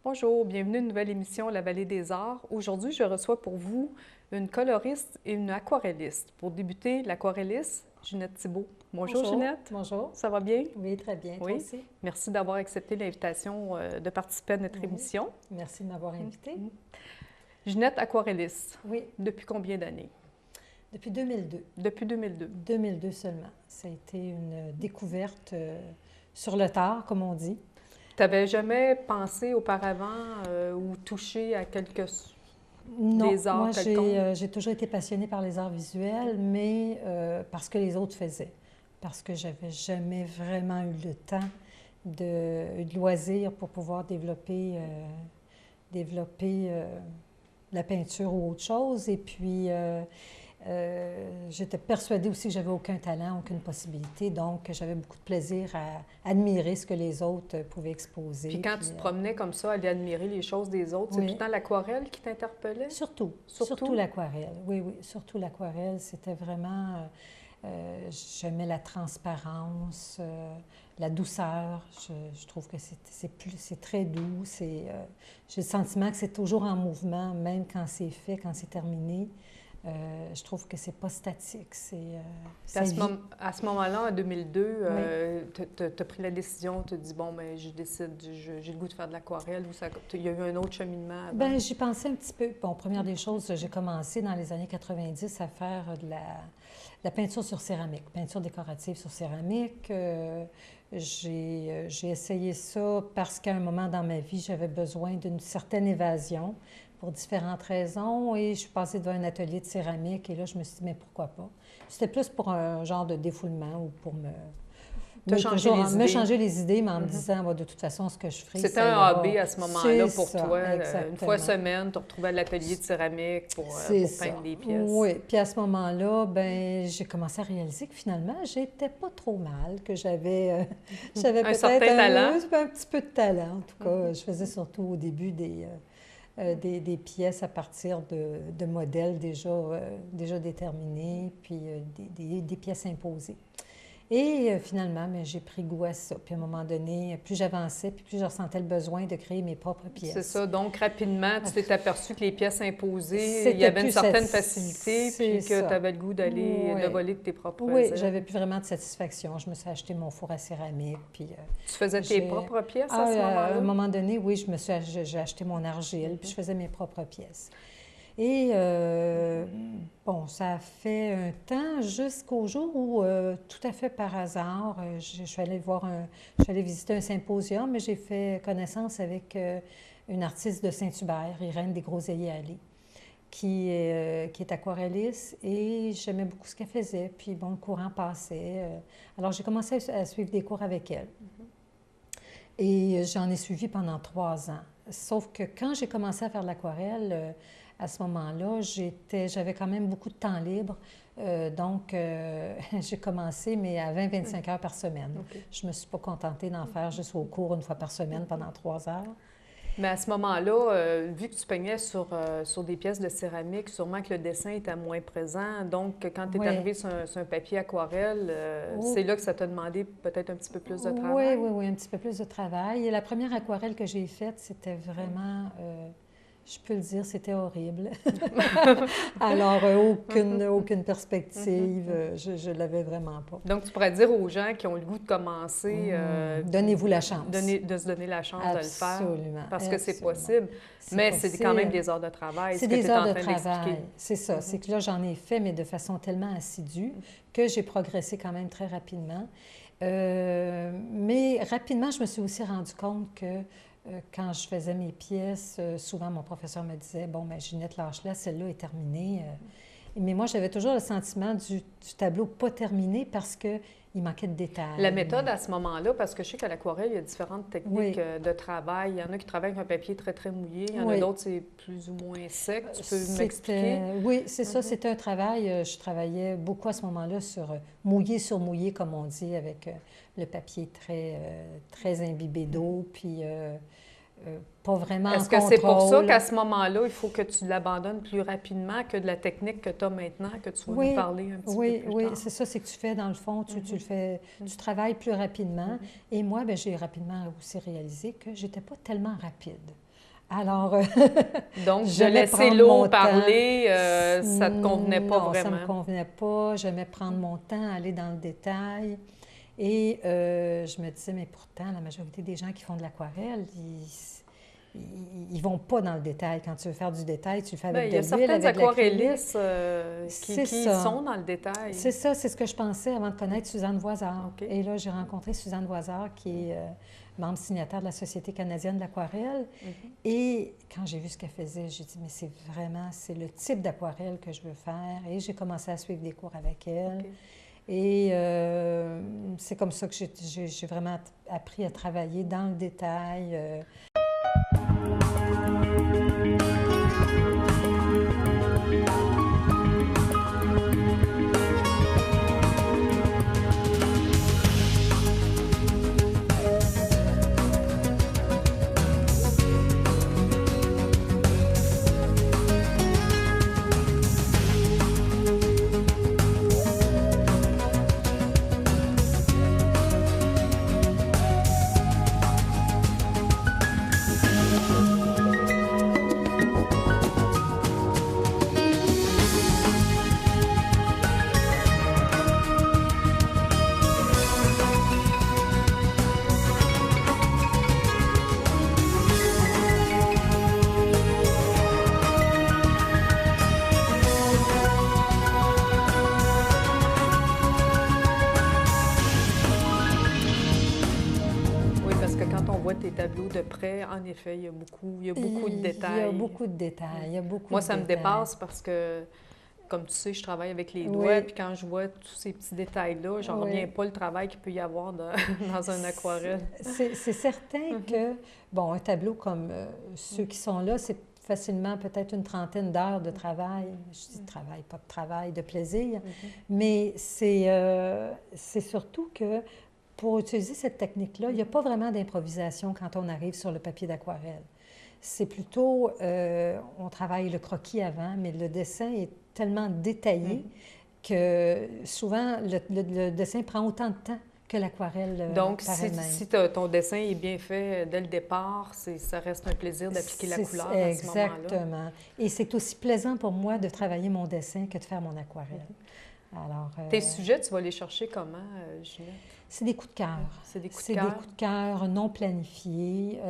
Bonjour, bienvenue à une nouvelle émission La Vallée des Arts. Aujourd'hui, je reçois pour vous une coloriste et une aquarelliste. Pour débuter, l'aquarelliste, Ginette Thibault. Bonjour Bonjour. Ginette, Bonjour. ça va bien? Oui, très bien. Toi Oui. aussi? Merci d'avoir accepté l'invitation de participer à notre Oui. émission. Merci de m'avoir invitée. Ginette, aquarelliste, Oui, depuis combien d'années? depuis 2002. Depuis 2002. 2002 seulement. Ça a été une découverte sur le tard, comme on dit. Tu n'avais jamais pensé auparavant ou touché à Non, des arts moi quelconques? j'ai toujours été passionnée par les arts visuels, mais parce que les autres faisaient. Parce que j'avais jamais vraiment eu le temps de loisirs pour pouvoir développer la peinture ou autre chose. Et puis, j'étais persuadée aussi que j'avais aucun talent, aucune possibilité. Donc, j'avais beaucoup de plaisir à admirer ce que les autres pouvaient exposer. Puis quand tu te promenais comme ça, aller admirer les choses des autres, c'est tout oui. le temps l'aquarelle qui t'interpellait? Surtout l'aquarelle. Oui, oui, surtout l'aquarelle. C'était vraiment... j'aimais la transparence, la douceur. Je trouve que c'est très doux. J'ai le sentiment que c'est toujours en mouvement, même quand c'est fait, quand c'est terminé. Je trouve que c'est pas statique. À ce moment-là, en 2002, Oui. tu as pris la décision, tu te dis, bon, ben je décide, j'ai le goût de faire de l'aquarelle, ou il y a eu un autre cheminement avant? Bien, j'y pensais un petit peu. Bon, première des choses, j'ai commencé dans les années 90 à faire de la peinture sur céramique, peinture décorative sur céramique. J'ai essayé ça parce qu'à un moment dans ma vie, j'avais besoin d'une certaine évasion pour différentes raisons et je suis passée devant un atelier de céramique et là, je me suis dit, mais pourquoi pas? C'était plus pour un genre de défoulement ou pour me changer les idées, mais en me disant, bah, de toute façon, ce que je ferai, C'était ça un ira. hobby à ce moment-là pour C'est ça, toi. exactement. Une fois semaine, tu retrouvais à l'atelier de céramique pour peindre des pièces. Oui, puis à ce moment-là, ben j'ai commencé à réaliser que finalement, j'étais pas trop mal, que j'avais Un peut-être certain talent. un petit peu de talent. En tout cas, je faisais surtout au début des pièces à partir de modèles déjà déterminés, puis des pièces imposées. Et finalement, ben, j'ai pris goût à ça. Puis à un moment donné, plus j'avançais, puis plus je ressentais le besoin de créer mes propres pièces. C'est ça. Donc, rapidement, tu t'es aperçu que les pièces imposées, il y C'était avait une plus certaine facilité, puis que ça. tu avais le goût d'aller de Oui. voler de tes propres Oui, ailes. j'avais plus vraiment de satisfaction. Je me suis acheté mon four à céramique, puis Tu faisais tes propres pièces à ce à moment-là? un moment donné, oui, j'ai acheté mon argile, puis je faisais mes propres pièces. Et bon, ça a fait un temps jusqu'au jour où, tout à fait par hasard, je suis allée je suis allée visiter un symposium et j'ai fait connaissance avec une artiste de Saint-Hubert, Irène Desgroseilliers-Allais, qui est aquarelliste et j'aimais beaucoup ce qu'elle faisait. Puis bon, le courant passait. Alors j'ai commencé à suivre des cours avec elle. Et j'en ai suivi pendant 3 ans. Sauf que quand j'ai commencé à faire de l'aquarelle, à ce moment-là, j'avais quand même beaucoup de temps libre. Donc, j'ai commencé, mais à 20-25 heures par semaine. Okay. Je ne me suis pas contentée d'en faire juste au cours une fois par semaine pendant 3 heures. Mais à ce moment-là, vu que tu peignais sur des pièces de céramique, sûrement que le dessin était moins présent. Donc, quand tu es Oui. arrivé sur un papier aquarelle, c'est là que ça t'a demandé peut-être un petit peu plus de Oui, travail? oui, un petit peu plus de travail. Et la première aquarelle que j'ai faite, c'était vraiment, je peux le dire, c'était horrible. Alors, aucune perspective, je ne l'avais vraiment pas. Donc, tu pourrais dire aux gens qui ont le goût de commencer... Donnez-vous la chance. De se donner la chance de le faire. Absolument. Parce que c'est Absolument. possible. Mais c'est quand même des heures de travail. C'est ce que des tu es heures en de train travail. d'expliquer. C'est ça. C'est que là, j'en ai fait, mais de façon tellement assidue que j'ai progressé quand même très rapidement. Mais rapidement, je me suis aussi rendu compte que quand je faisais mes pièces, souvent mon professeur me disait, bon, ben Ginette, lâche-la, celle-là est terminée. Mais moi, j'avais toujours le sentiment du tableau pas terminé parce qu'il manquait de détails. La méthode à ce moment-là, parce que je sais qu'à l'aquarelle, il y a différentes techniques de travail. Il y en a qui travaillent avec un papier très, très mouillé. Il y en a d'autres, c'est plus ou moins sec. Tu peux m'expliquer? Oui, c'est ça. C'était un travail. Je travaillais beaucoup à ce moment-là sur mouillé, comme on dit, avec le papier très imbibé d'eau. Puis pas vraiment en Est-ce que c'est pour ça contrôle. qu'à ce moment-là, il faut que tu l'abandonnes plus rapidement que de la technique que tu as maintenant, que tu vas nous parler un petit peu plus oui, tard? c'est ça, c'est que tu fais, dans le fond, tu le fais, tu travailles plus rapidement. Et moi, ben, j'ai rapidement aussi réalisé que j'étais pas tellement rapide. Alors, Donc, de j'aimais laisser prendre l'eau mon temps. parler, ça te convenait pas Non, ça me vraiment? convenait pas. J'aimais prendre mon temps, aller dans le détail. Et je me disais, mais pourtant, la majorité des gens qui font de l'aquarelle, ils vont pas dans le détail. Quand tu veux faire du détail, tu le fais Bien, avec il y de a l'huile, certaines avec de l'acrylique. aquarellistes C'est qui ça. sont dans le détail. C'est ça, c'est ce que je pensais avant de connaître Suzanne Voisard. OK. Et là, j'ai rencontré Suzanne Voisard, qui est membre signataire de la Société canadienne de l'aquarelle. Et quand j'ai vu ce qu'elle faisait, j'ai dit, mais c'est le type d'aquarelle que je veux faire. Et j'ai commencé à suivre des cours avec elle. OK. Et c'est comme ça que j'ai vraiment appris à travailler dans le détail. Oui, parce que quand on voit tes tableaux de près, en effet, il y a beaucoup de détails. Il y a beaucoup de détails. Il y a beaucoup Moi, de ça me détails. dépasse parce que, comme tu sais, je travaille avec les doigts, Oui. puis quand je vois tous ces petits détails-là, j'en Oui. reviens pas le travail qu'il peut y avoir dans un aquarelle. C'est certain que, bon, un tableau comme ceux qui sont là, c'est facilement peut-être une trentaine d'heures de travail. Je dis de travail, pas de travail, de plaisir. Mais c'est surtout que pour utiliser cette technique-là, il n'y a pas vraiment d'improvisation quand on arrive sur le papier d'aquarelle. C'est plutôt, on travaille le croquis avant, mais le dessin est tellement détaillé que souvent, le dessin prend autant de temps que l'aquarelle Donc, par elle-même. si ton dessin est bien fait dès le départ, ça reste un plaisir d'appliquer la couleur à ce moment-là. Exactement. Et c'est aussi plaisant pour moi de travailler mon dessin que de faire mon aquarelle. Alors, Tes sujets, tu vas les chercher comment, Ginette? c'est des coups de cœur. C'est des coups de C'est cœur? des coups de cœur non planifiés.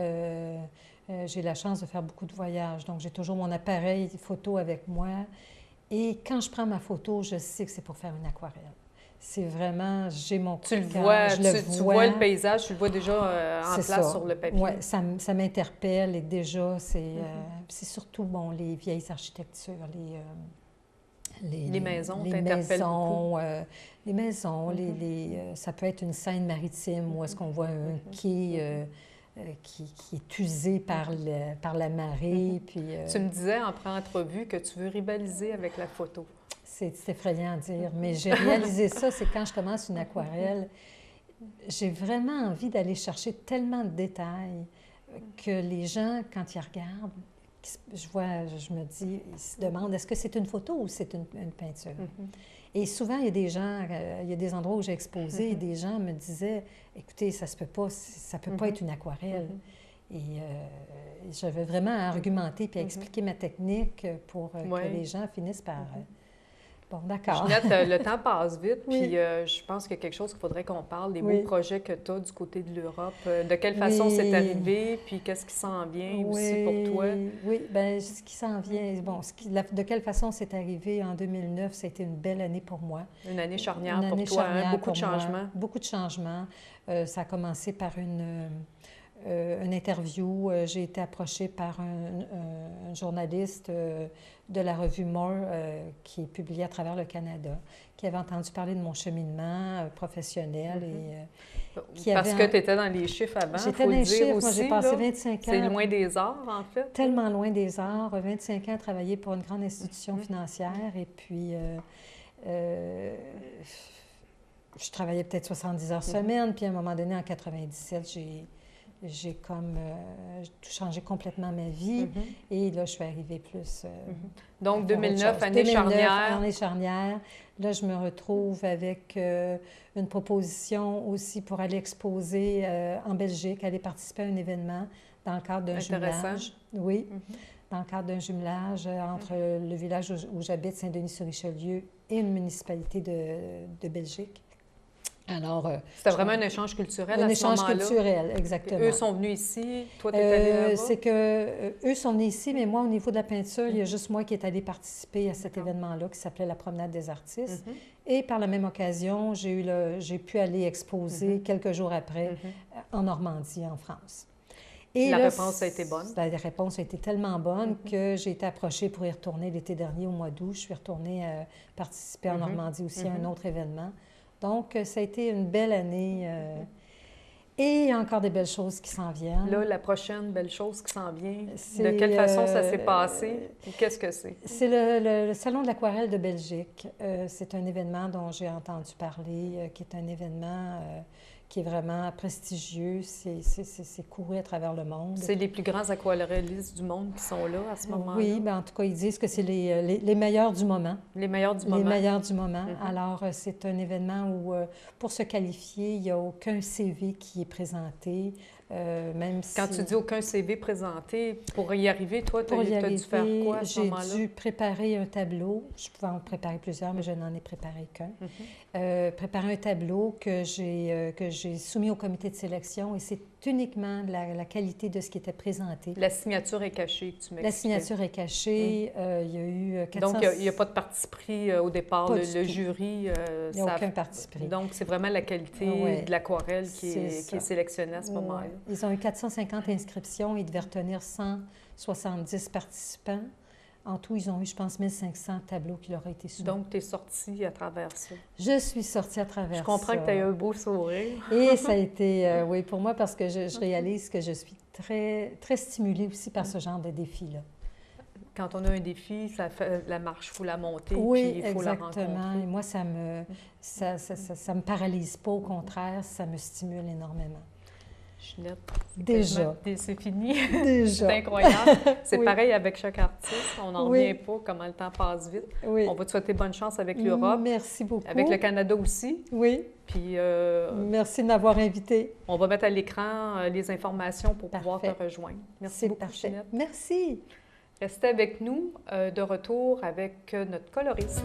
J'ai la chance de faire beaucoup de voyages, donc j'ai toujours mon appareil photo avec moi. Et quand je prends ma photo, je sais que c'est pour faire une aquarelle. C'est vraiment, j'ai mon coup Tu de le cœur, vois, je le tu vois le paysage, tu le vois déjà en C'est place ça. sur le papier. Oui, ça m'interpelle et déjà, c'est surtout, bon, les vieilles architectures, Les maisons les t'interpellent beaucoup. les maisons, ça peut être une scène maritime où est-ce qu'on voit un quai qui est usé par la marée, puis Tu me disais en pré-entrevue que tu veux rivaliser avec la photo. c'est effrayant à dire, mais j'ai réalisé ça, c'est quand je commence une aquarelle, j'ai vraiment envie d'aller chercher tellement de détails que les gens, quand ils regardent, je me dis, ils se demandent, est-ce que c'est une photo ou c'est une peinture? Et souvent, il y a des gens, il y a des endroits où j'ai exposé, et des gens me disaient, écoutez, ça se peut pas, ça peut pas être une aquarelle. Et j'avais vraiment à argumenter puis à expliquer ma technique pour que les gens finissent par... Bon, d'accord. Ginette, le temps passe vite, Oui. puis je pense qu'il y a quelque chose qu'il faudrait qu'on parle, des Oui. beaux projets que tu as du côté de l'Europe. De quelle façon Oui. c'est arrivé, puis qu'est-ce qui s'en vient aussi pour toi? Oui, bien, ce qui s'en vient, bon, de quelle façon c'est arrivé en 2009, ça a été une belle année pour moi. Une année charnière Une année pour toi, charnière beaucoup de pour moi. changements. Beaucoup de changements. Ça a commencé par une interview. J'ai été approchée par un journaliste de la revue More qui est publiée à travers le Canada, qui avait entendu parler de mon cheminement professionnel et qui Parce avait que tu étais dans les chiffres avant, il J'étais faut dans le les dire chiffres. aussi. Moi, j'ai passé là. 25 ans. C'est loin des arts, en fait. Tellement loin des arts. 25 ans à travailler pour une grande institution financière. Et puis, je travaillais peut-être 70 heures semaine. Puis, à un moment donné, en 97, j'ai comme changé complètement ma vie. Et là, je suis arrivée plus... Donc, à faire autre 2009, chose. année 2009, charnière. année charnière. Là, je me retrouve avec une proposition aussi pour aller exposer en Belgique, aller participer à un événement dans le cadre d'un Intéressant. jumelage. Oui, dans le cadre d'un jumelage entre le village où j'habite, Saint-Denis-sur-Richelieu, et une municipalité de Belgique. Alors, C'était vraiment un échange culturel un à ce échange moment-là. culturel, exactement. Eux sont venus ici, toi, tu es allé là-bas? C'est que eux sont venus ici, mais moi, au niveau de la peinture, il y a juste moi qui est allée participer à cet événement-là qui s'appelait la Promenade des artistes. Et par la même occasion, j'ai pu aller exposer quelques jours après en Normandie, en France. Et la là, réponse a été bonne? La réponse a été tellement bonne que j'ai été approchée pour y retourner l'été dernier, au mois d'août. Je suis retournée participer en Normandie aussi à un autre événement. Donc, ça a été une belle année et il y a encore des belles choses qui s'en viennent. Là, la prochaine belle chose qui s'en vient, de quelle façon ça s'est passé? Qu'est-ce que c'est? C'est le Salon de l'aquarelle de Belgique. C'est un événement dont j'ai entendu parler, qui est un événement qui est vraiment prestigieux. C'est couru à travers le monde. C'est les plus grands aquarellistes du monde qui sont là à ce moment-là? Oui, bien, en tout cas, ils disent que c'est les meilleurs du moment. Les meilleurs du moment? Les meilleurs du moment. Alors, c'est un événement où, pour se qualifier, il n'y a aucun CV qui est présenté, même si... Quand tu dis aucun CV présenté, pour y arriver, toi, tu as dû faire quoi à ce moment-là? J'ai dû préparer un tableau. Je pouvais en préparer plusieurs, mais je n'en ai préparé qu'un. Préparer un tableau que j'ai soumis au comité de sélection et c'est uniquement la qualité de ce qui était présenté. La signature est cachée, que tu m'expliquais. La signature est cachée. Il y a eu 400... Donc, il n'y a pas de parti pris au départ. Le jury... il n'y a aucun parti pris. Donc, c'est vraiment la qualité de l'aquarelle qui est sélectionnée à ce moment-là. Ils ont eu 450 inscriptions. Ils devaient retenir 170 participants. En tout, ils ont eu, je pense, 1500 tableaux qui leur ont été soumis. Donc, tu es sortie à travers ça. Je suis sortie à travers ça. Je comprends que tu as eu un beau sourire. Et ça a été, oui, pour moi, parce que je réalise que je suis très, très stimulée aussi par ce genre de défi-là. Quand on a un défi, ça fait la marche, il faut la monter, oui, puis il faut la rencontrer. Exactement. Et moi, ça me paralyse pas, au contraire, ça me stimule énormément. Ginette, déjà. C'est fini. Déjà. C'est incroyable. C'est pareil avec chaque artiste. On n'en revient pas comment le temps passe vite. Oui. On va te souhaiter bonne chance avec l'Europe. Merci beaucoup. Avec le Canada aussi. Oui. Puis, merci de m'avoir invitée. On va mettre à l'écran les informations pour pouvoir te rejoindre. Merci beaucoup, parfait. Ginette. Merci. Restez avec nous de retour avec notre coloriste.